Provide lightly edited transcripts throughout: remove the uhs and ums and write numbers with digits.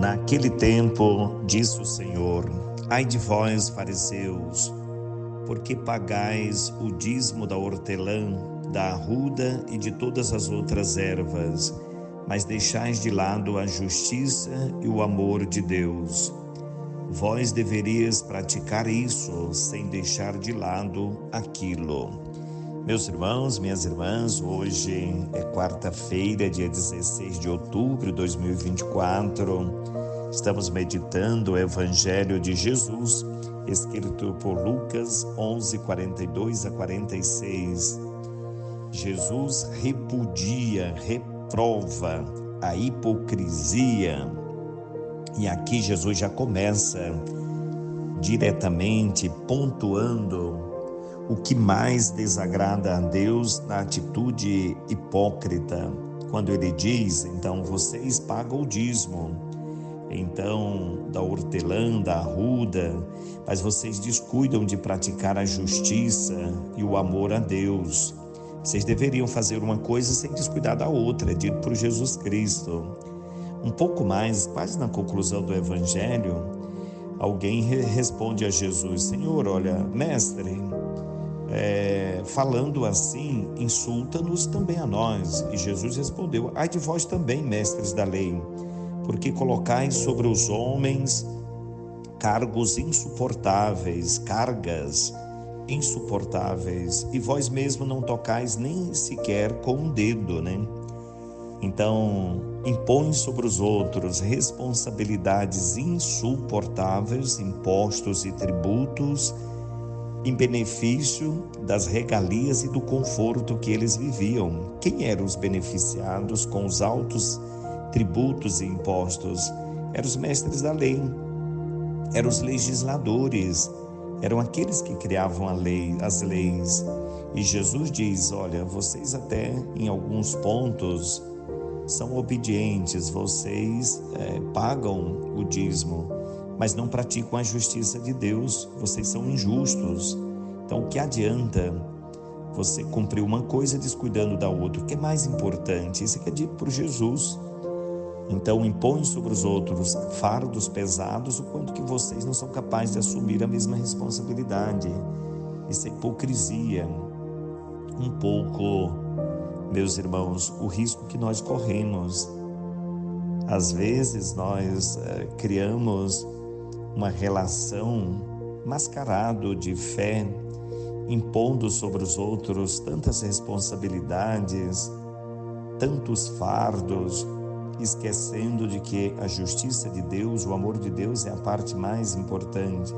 Naquele tempo, disse o Senhor: Ai de vós, fariseus, porque pagais o dízimo da hortelã, da arruda e de todas as outras ervas, mas deixais de lado a justiça e o amor de Deus. Vós deverias praticar isso sem deixar de lado aquilo. Meus irmãos, minhas irmãs, hoje é quarta-feira, dia 16 de outubro de 2024. Estamos meditando o Evangelho de Jesus, escrito por Lucas 11, 42 a 46. Jesus repudia, reprova a hipocrisia. E aqui Jesus já começa diretamente pontuando o que mais desagrada a Deus na atitude hipócrita, quando ele diz: então vocês pagam o dízimo, então da hortelã, da arruda, mas vocês descuidam de praticar a justiça e o amor a Deus. Vocês deveriam fazer uma coisa sem descuidar da outra, é dito por Jesus Cristo. Um pouco mais, quase na conclusão do Evangelho, alguém responde a Jesus: Senhor, olha, mestre, falando assim, insulta-nos também a nós. E Jesus respondeu: ai de vós também, mestres da lei, porque colocais sobre os homens cargas insuportáveis, e vós mesmo não tocais nem sequer com um dedo, né? Então, impõe sobre os outros responsabilidades insuportáveis, impostos e tributos, em benefício das regalias e do conforto que eles viviam. Quem eram os beneficiados com os altos tributos e impostos? Eram os mestres da lei, eram os legisladores, eram aqueles que criavam as leis. E Jesus diz: olha, vocês até em alguns pontos são obedientes, vocês pagam o dízimo, mas não praticam a justiça de Deus, vocês são injustos. Então o que adianta você cumprir uma coisa descuidando da outra? O que é mais importante? Isso é que é dito por Jesus. Então impõe sobre os outros fardos pesados, o quanto que vocês não são capazes de assumir a mesma responsabilidade. Isso é hipocrisia. Um pouco, meus irmãos, o risco que nós corremos. Às vezes nós criamos uma relação mascarado de fé, impondo sobre os outros tantas responsabilidades, tantos fardos, esquecendo de que a justiça de Deus, o amor de Deus é a parte mais importante.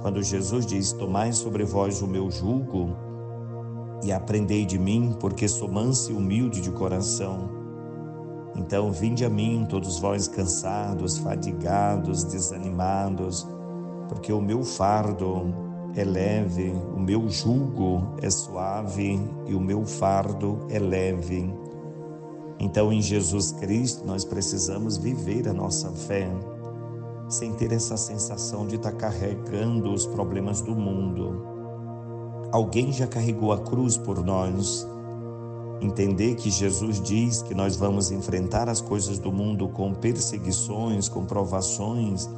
Quando Jesus diz: tomai sobre vós o meu jugo e aprendei de mim, porque sou manso e humilde de coração. Então, vinde a mim, todos vós cansados, fadigados, desanimados, porque o meu fardo é leve, o meu jugo é suave e o meu fardo é leve. Então, em Jesus Cristo, nós precisamos viver a nossa fé, sem ter essa sensação de estar carregando os problemas do mundo. Alguém já carregou a cruz por nós. Entender que Jesus diz que nós vamos enfrentar as coisas do mundo com perseguições, com provações,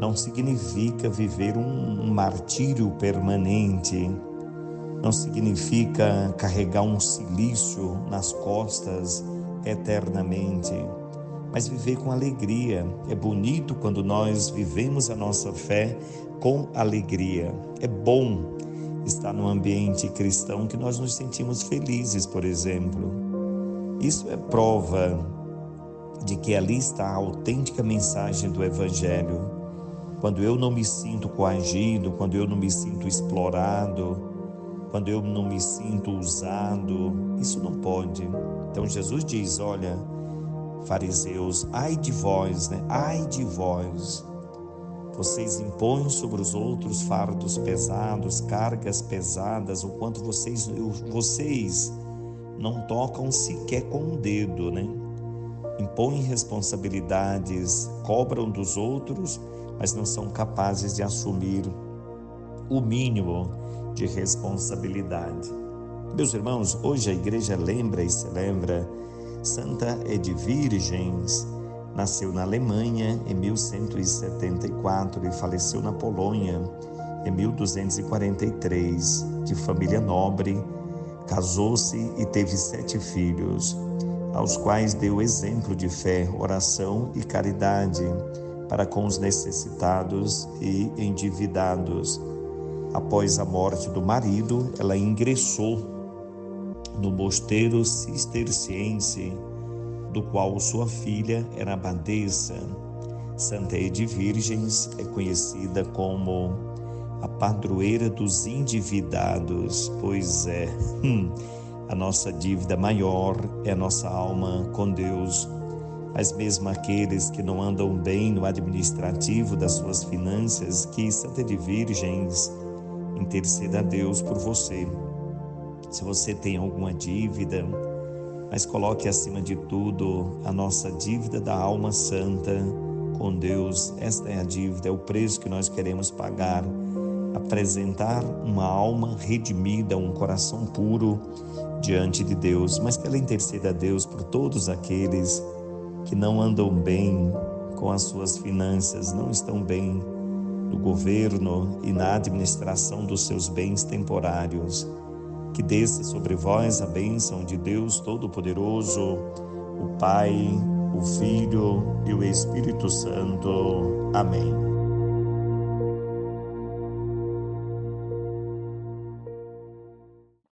não significa viver um martírio permanente, não significa carregar um cilício nas costas eternamente, mas viver com alegria. É bonito quando nós vivemos a nossa fé com alegria. É bom estar num ambiente cristão que nós nos sentimos felizes, por exemplo. Isso é prova de que ali está a autêntica mensagem do Evangelho. Quando eu não me sinto coagido, quando eu não me sinto explorado, quando eu não me sinto usado, isso não pode. Então Jesus diz: olha, fariseus, ai de vós, né? Ai de vós. Vocês impõem sobre os outros fardos pesados, cargas pesadas, o quanto vocês não tocam sequer com um dedo, né? Impõem responsabilidades, cobram dos outros, mas não são capazes de assumir o mínimo de responsabilidade. Meus irmãos, hoje a igreja lembra e celebra Santa Edvirgens, Nasceu na Alemanha em 1174 e faleceu na Polônia em 1243. De família nobre, casou-se e teve 7 filhos, aos quais deu exemplo de fé, oração e caridade para com os necessitados e endividados. Após a morte do marido, ela ingressou no mosteiro cisterciense, do qual sua filha era abadesa. Santa Edvirgens é conhecida como a padroeira dos endividados, pois é, a nossa dívida maior é a nossa alma com Deus. Mas mesmo aqueles que não andam bem no administrativo das suas finanças, que Santa Edvirgens interceda a Deus por você. Se você tem alguma dívida, mas coloque acima de tudo a nossa dívida da alma santa com Deus. Esta é a dívida, é o preço que nós queremos pagar. Apresentar uma alma redimida, um coração puro diante de Deus, mas que ela interceda a Deus por todos aqueles que não andam bem com as suas finanças, não estão bem no governo e na administração dos seus bens temporários. Que desça sobre vós a bênção de Deus Todo-Poderoso, o Pai, o Filho e o Espírito Santo. Amém.